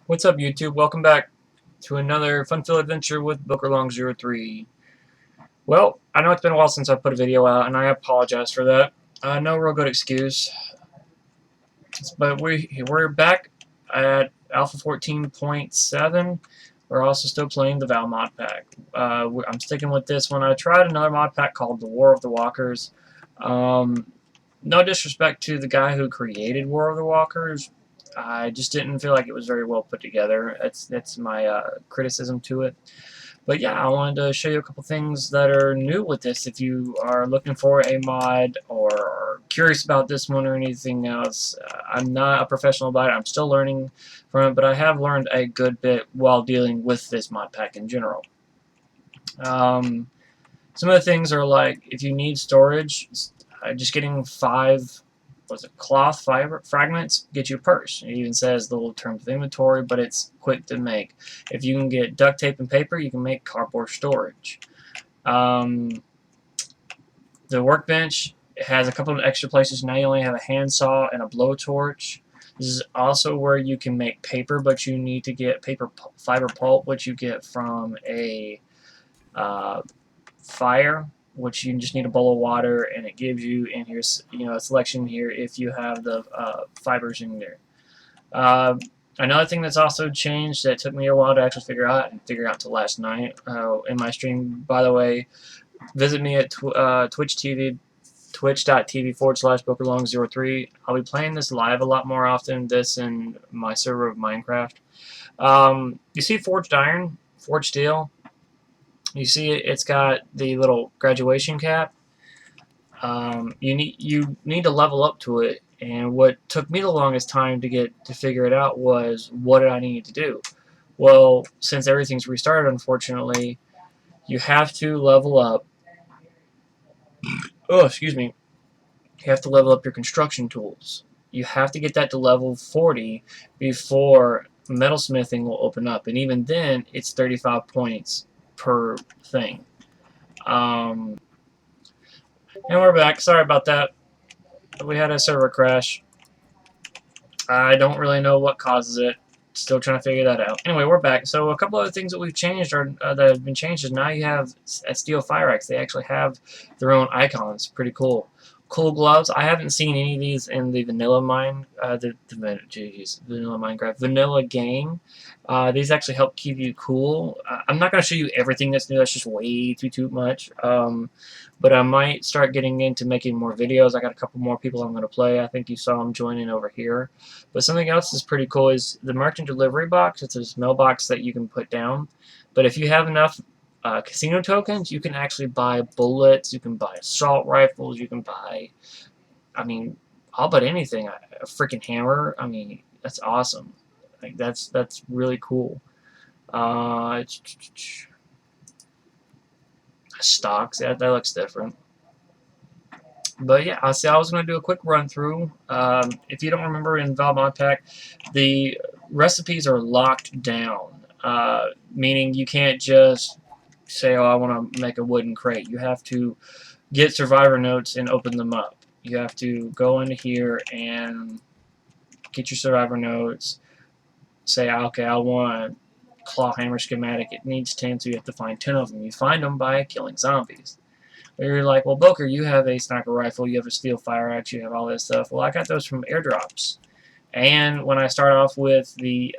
What's up, YouTube? Welcome back to another fun-filled adventure with Bookerlong03. Well, I know it's been a while since I put a video out, and I apologize for that. No real good excuse, but we're back at Alpha 14.7. We're also still playing the Valmod Pack. I'm sticking with this one. I tried another mod pack called the War of the Walkers. Um, no disrespect to the guy who created War of the Walkers. I just didn't feel like it was very well put together. That's my criticism to it. But yeah, I wanted to show you a couple things that are new with this. If you are looking for a mod or curious about this one or anything else, I'm not a professional about it. I'm still learning from it, but I have learned a good bit while dealing with this mod pack in general. Some of the things are like if you need storage, just getting 5 cloth fiber fragments get you a purse. It even says the little terms of inventory, but it's quick to make. If you can get duct tape and paper, you can make cardboard storage. The workbench has a couple of extra places. Now you only have a handsaw and a blowtorch. This is also where you can make paper, but you need to get paper fiber pulp, which you get from a fire, which you just need a bowl of water, and it gives you in here, a selection here if you have the fibers in there. Another thing that's also changed that took me a while to actually figure out, and figure out till last night in my stream. By the way, visit me at Twitch TV. Twitch.tv/Bookerlong03. I'll be playing this live a lot more often. This and my server of Minecraft. You see forged iron, forged steel. You see it's got the little graduation cap. You need to level up to it, and what took me the longest time to figure it out was what did I need to do. Well, since everything's restarted, unfortunately, you have to level up. Oh, excuse me. You have to level up your construction tools. You have to get that to level 40 before metalsmithing will open up, and even then, it's 35 points per thing. Um, and we're back. Sorry about that. We had a server crash. I don't really know what causes it. Still trying to figure that out. Anyway, we're back. So a couple other things that we've changed are that have been changed is now you have at Steel Fire Axe. They actually have their own icons. Pretty cool. Cool gloves. I haven't seen any of these in the vanilla vanilla Minecraft vanilla game. These actually help keep you cool. I'm not going to show you everything that's new. That's just way too much. But I might start getting into making more videos. I got a couple more people I'm going to play. I think you saw them joining over here. But something else that's pretty cool is the merchant delivery box. It's this mailbox that you can put down. But if you have enough casino tokens, you can actually buy bullets, you can buy assault rifles, you can buy, I mean, all but anything. A freaking hammer. I mean, that's awesome. Like that's really cool. Stocks. That looks different. But yeah, I was going to do a quick run through. If you don't remember in Valmod Pack, the recipes are locked down, meaning you can't just say, "Oh, I want to make a wooden crate." You have to get survivor notes and open them up. You have to go into here and get your survivor notes. Say, "Okay, I want a claw hammer schematic. It needs 10, so you have to find 10 of them. You find them by killing zombies." You're like, well, Boker, you have a sniper rifle, you have a steel fire axe, you have all this stuff. Well, I got those from airdrops. And when I start off with the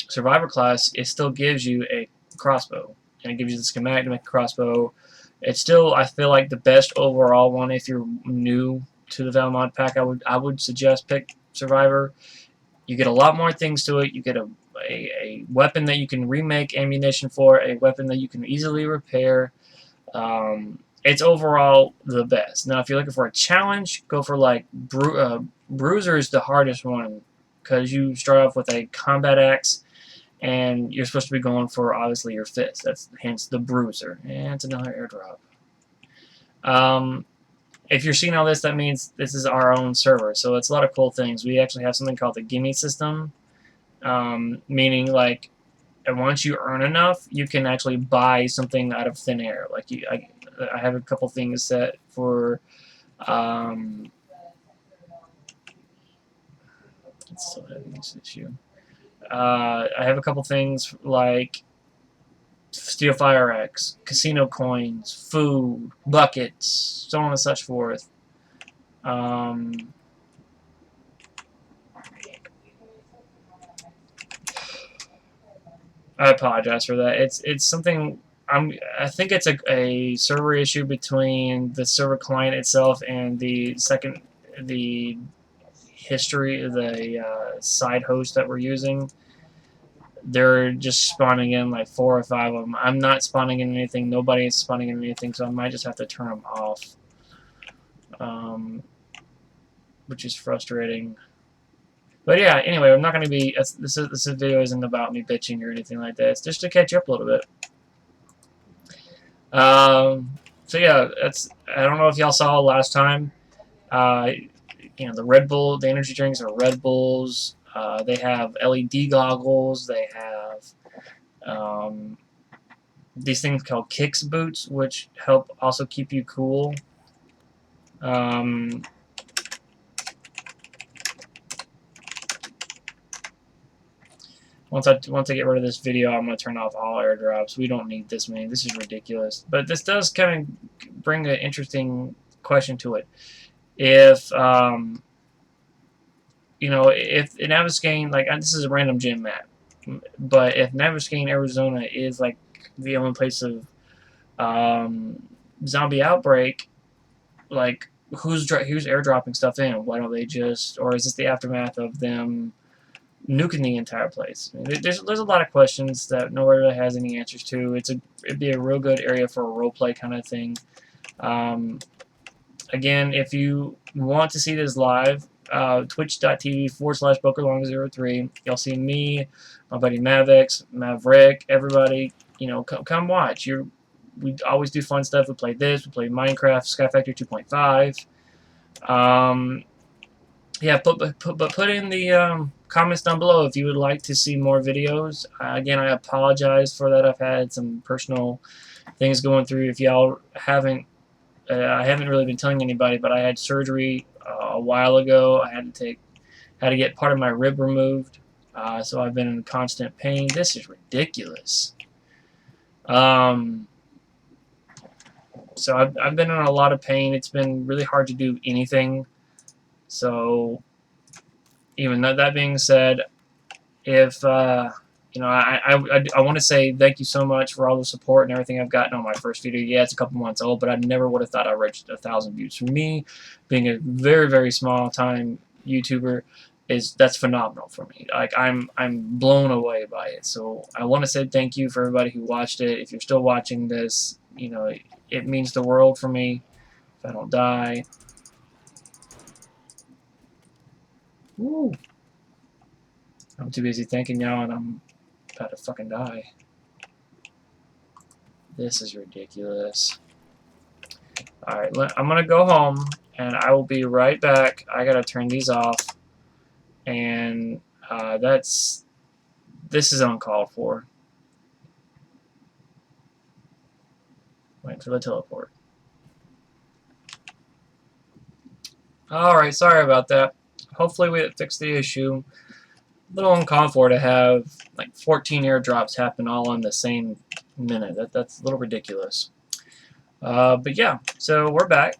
survivor class, it still gives you a crossbow. And it gives you the schematic to make a crossbow. It's still, I feel like, the best overall one if you're new to the Valmod pack. I would suggest pick survivor. You get a lot more things to it. You get a weapon that you can remake ammunition for, a weapon that you can easily repair. It's overall the best. Now, if you're looking for a challenge, go for like Bruiser is the hardest one because you start off with a combat axe, and you're supposed to be going for obviously your fist. That's hence the Bruiser, and it's another airdrop. If you're seeing all this, that means this is our own server, so it's a lot of cool things. We actually have something called the gimme system, meaning like and once you earn enough, you can actually buy something out of thin air. Like I have a couple things set for It's still having this issue. I have a couple things like Steel Fire X, casino coins, food, buckets, so on and such forth. Um, I apologize for that. It's something I think it's a server issue between the server client itself and the history, the side host that we're using. They're just spawning in like 4 or 5 of them. I'm not spawning in anything. Nobody is spawning in anything, so I might just have to turn them off, which is frustrating. But yeah, anyway, I'm not going to be. This video isn't about me bitching or anything like that. It's just to catch you up a little bit. So yeah, that's. I don't know if y'all saw last time. Uh, the Red Bull, the energy drinks are Red Bulls. They have LED goggles. They have these things called Kicks boots, which help also keep you cool. Once I get rid of this video, I'm going to turn off all airdrops. We don't need this many. This is ridiculous. But this does kind of bring an interesting question to it. If if Naviscane, like this is a random gym map, but if Naviscane, Arizona is like the only place of zombie outbreak, like who's airdropping stuff in? Why don't they just, or is this the aftermath of them nuking the entire place? There's a lot of questions that nobody really has any answers to. It'd be a real good area for a roleplay kind of thing. Again, if you want to see this live, twitch.tv/BookerLong03. You'll see me, my buddy Maverick, everybody. Come watch. We always do fun stuff. We play this. We play Minecraft, Sky Factory 2.5. Yeah, put in the comments down below if you would like to see more videos. Again, I apologize for that. I've had some personal things going through. If y'all haven't, I haven't really been telling anybody, but I had surgery a while ago. I had to get part of my rib removed, so I've been in constant pain. This is ridiculous. So I've been in a lot of pain. It's been really hard to do anything. So even that being said, if I want to say thank you so much for all the support and everything I've gotten on my first video. Yeah, it's a couple months old, but I never would have thought I reached 1,000 views. For me, being a very, very small time YouTuber, that's phenomenal for me. Like I'm blown away by it. So I want to say thank you for everybody who watched it. If you're still watching this, it means the world for me. If I don't die. Woo. I'm too busy thanking y'all, and I'm about to fucking die. This is ridiculous. Alright, I'm gonna go home, and I will be right back. I gotta turn these off, and this is uncalled for. Wait for the teleport. Alright, sorry about that. Hopefully we fixed the issue. A little uncalled for to have like 14 airdrops happen all in the same minute. That's a little ridiculous. But yeah, so we're back.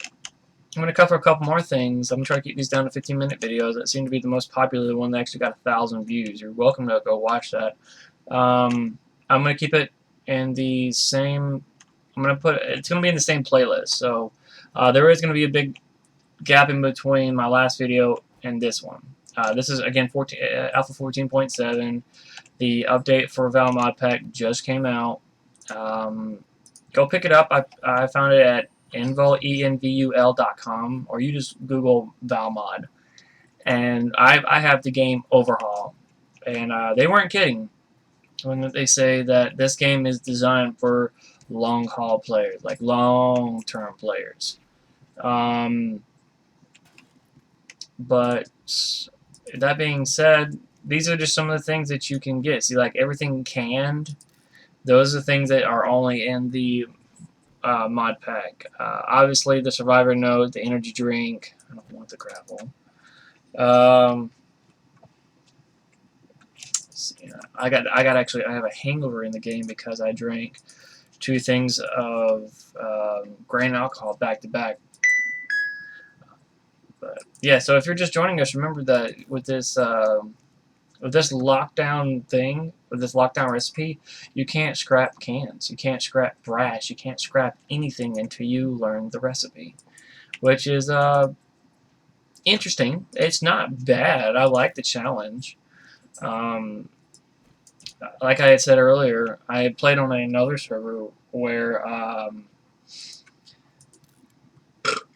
I'm going to cover a couple more things. I'm going to try to keep these down to 15-minute videos. That seemed to be the most popular one that actually got 1,000 views. You're welcome to go watch that. I'm going to keep it in the same... it's going to be in the same playlist. So there is going to be a big gap in between my last video and this one. This is, again, Alpha 14.7. The update for Valmod Pack just came out. Go pick it up. I found it at envul.com, or you just Google Valmod. And I have the game Overhaul. And they weren't kidding when they say that this game is designed for long-haul players, like long-term players. But that being said, these are just some of the things that you can get. See, like everything canned, those are things that are only in the mod pack. Obviously, the survivor node, the energy drink. I don't want the grapple. I have a hangover in the game because I drank 2 things of grain alcohol back to back. But yeah, so if you're just joining us, remember that with this lockdown thing, with this lockdown recipe, you can't scrap cans, you can't scrap brass, you can't scrap anything until you learn the recipe, which is interesting. It's not bad. I like the challenge. Like I had said earlier, I had played on another server where oh,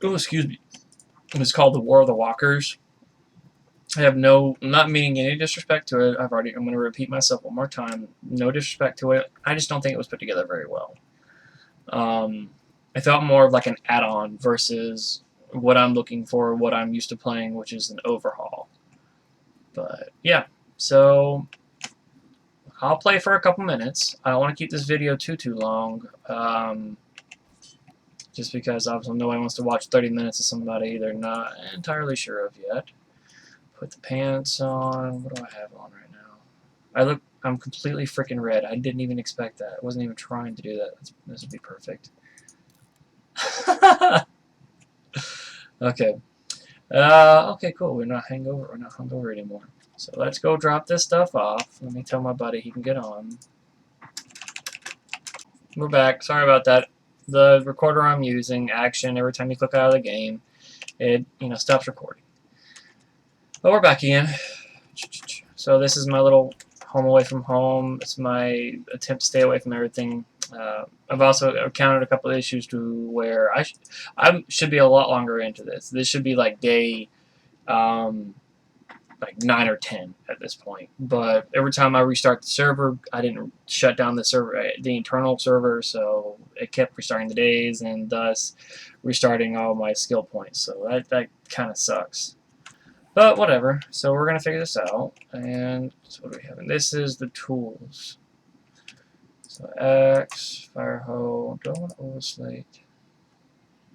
excuse me, it was called the War of the Walkers. I have I'm not meaning any disrespect to it. I'm going to repeat myself one more time. No disrespect to it. I just don't think it was put together very well. I felt more of like an add-on versus what I'm looking for, what I'm used to playing, which is an overhaul. But yeah, so I'll play for a couple minutes. I don't want to keep this video too long. Just because obviously nobody wants to watch 30 minutes of somebody they're not entirely sure of yet. Put the pants on. What do I have on right now? I'm completely freaking red. I didn't even expect that. I wasn't even trying to do that. This would be perfect. Okay. Okay, cool. We're not hungover anymore. So let's go drop this stuff off. Let me tell my buddy he can get on. We're back. Sorry about that. The recorder I'm using, Action, every time you click out of the game, it stops recording. But we're back again. So this is my little home away from home. It's my attempt to stay away from everything. I've also encountered a couple of issues to where I should be a lot longer into this. This should be like day like 9 or 10 at this point. But every time I restart the server, I didn't shut down the internal server, so it kept restarting the days and thus restarting all my skill points. So that kind of sucks. But whatever. So we're gonna figure this out. And so what do we have? And this is the tools. So X, fire hoe, don't want to overslate.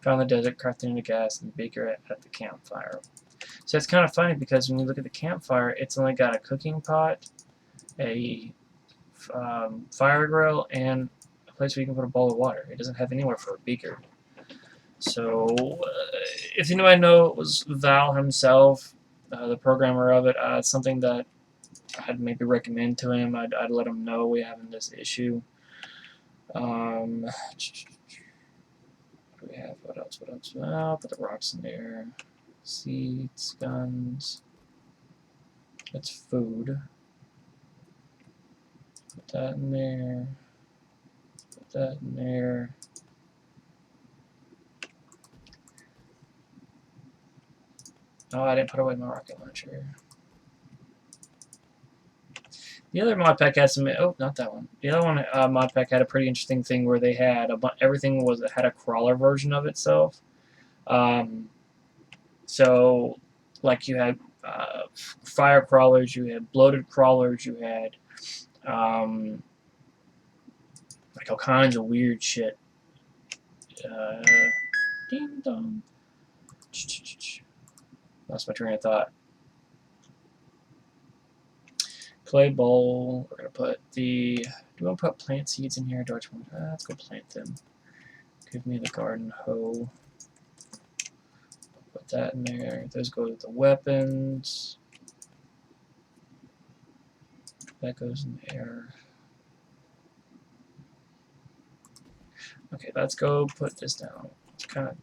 Found the desert, crafting the gas, and beaker at the campfire. So it's kind of funny because when you look at the campfire, it's only got a cooking pot, a fire grill, and a place where you can put a bowl of water. It doesn't have anywhere for a beaker. So if anybody know it was Val himself, the programmer of it, it's something that I'd maybe recommend to him. I'd let him know we're having this issue. What do we have? What else? Well, put the rocks in there. Seeds, guns. That's food. Put that in there. Put that in there. Oh, I didn't put away my rocket launcher. The other mod pack had some. Oh, not that one. The other one mod pack had a pretty interesting thing where they had everything had a crawler version of itself. So, like you had fire crawlers, you had bloated crawlers, you had like all kinds of weird shit. Ding dong. Lost my train of thought. Clay bowl. We're gonna put the. Do we want to put plant seeds in here? Do I just want? Let's go plant them. Give me the garden hoe. Put that in there. Those go with the weapons. That goes in there. Okay, let's go put this down. It's kind of,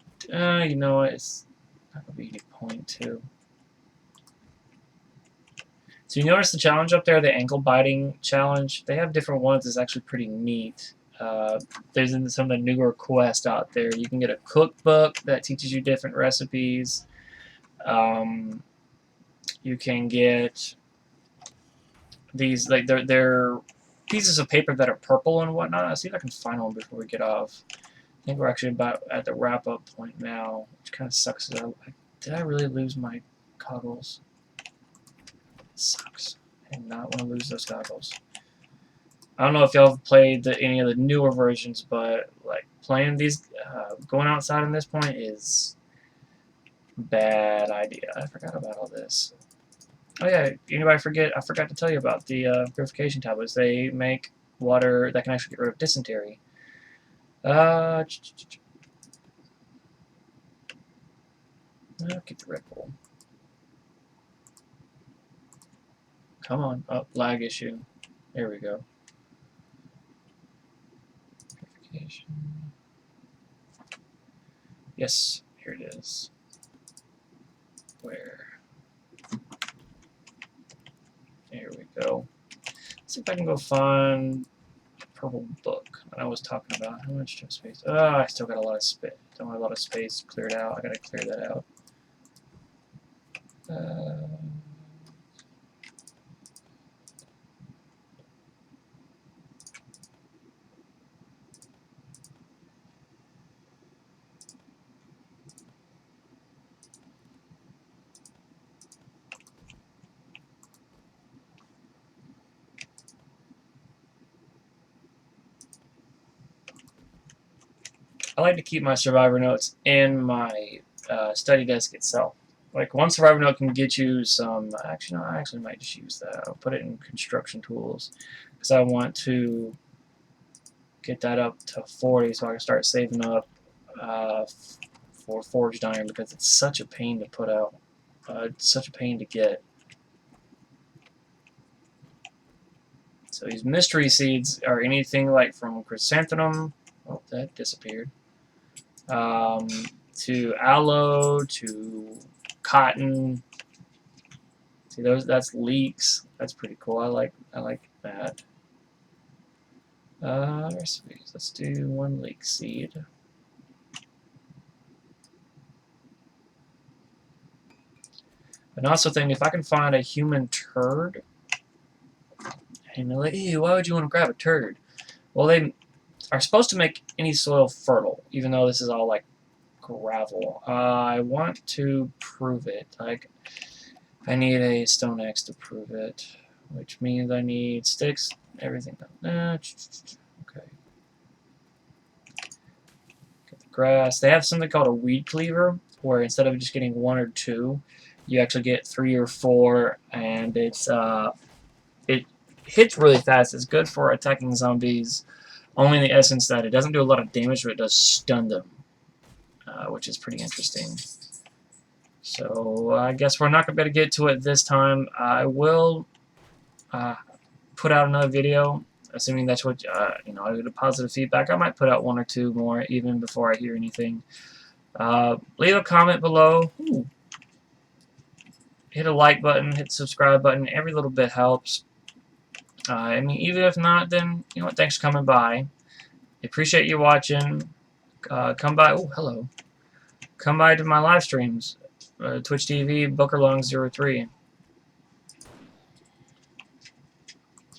you know what? It's not gonna be 0.2. So you notice the challenge up there, the ankle biting challenge. They have different ones. It's actually pretty neat. There's some of the newer quests out there. You can get a cookbook that teaches you different recipes. You can get these like they're pieces of paper that are purple and whatnot. I'll see if I can find one before we get off. I think we're actually about at the wrap up point now, which kind of sucks. Did I really lose my goggles? It sucks. I did not want to lose those goggles. I don't know if y'all have played any of the newer versions, but like playing these, going outside in this point is bad idea. I forgot about all this. Oh yeah, anybody forget? I forgot to tell you about the purification tablets. They make water that can actually get rid of dysentery. I'll keep the Red Bull. Come on. Oh, lag issue. There we go. Purification. Yes, here it is. Where? There we go. Let's see if I can go find a purple book that I was talking about. How much space? I still got a lot of space. Don't have a lot of space cleared out. I gotta clear that out. I like to keep my survivor notes in my study desk itself. Like one survivor note can get you some. Actually, no, I actually might just use that. I'll put it in construction tools because I want to get that up to 40 so I can start saving up for forged iron because it's such a pain to put out. It's such a pain to get. So these mystery seeds are anything like from chrysanthemum. Oh, that disappeared. To aloe, to cotton. See those? That's leeks. That's pretty cool. I like that. Recipes. Let's do one leek seed. And also think if I can find a human turd, and they're like, ew, why would you want to grab a turd? Well, they are supposed to make any soil fertile, even though this is all like gravel. I want to prove it. Like, I need a stone axe to prove it, which means I need sticks, everything. Okay. Get the grass. They have something called a weed cleaver, where instead of just getting 1 or 2, you actually get 3 or 4, and it hits really fast. It's good for attacking zombies, only in the essence that it doesn't do a lot of damage, but it does stun them, which is pretty interesting. So I guess we're not going to be able to get to it this time. I will put out another video, assuming that's what, I get a positive feedback. I might put out 1 or 2 more even before I hear anything. Leave a comment below. Ooh. Hit a like button, hit the subscribe button. Every little bit helps. I mean, even if not, then, you know what, thanks for coming by. Appreciate you watching. Come by. Oh, hello. Come by to my live streams. Twitch TV, BookerLong03.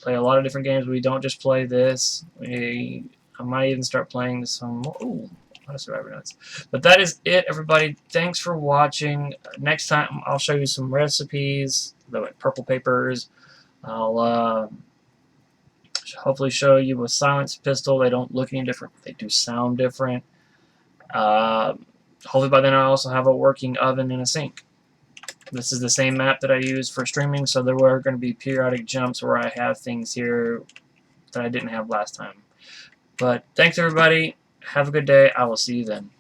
Play a lot of different games. We don't just play this. I might even start playing some more. Ooh, a lot of survivor notes. But that is it, everybody. Thanks for watching. Next time, I'll show you some recipes. The purple papers. I'll hopefully show you a silenced pistol. They don't look any different. They do sound different. Hopefully by then I also have a working oven and a sink. This is the same map that I use for streaming, so there were going to be periodic jumps where I have things here that I didn't have last time. But thanks, everybody. Have a good day. I will see you then.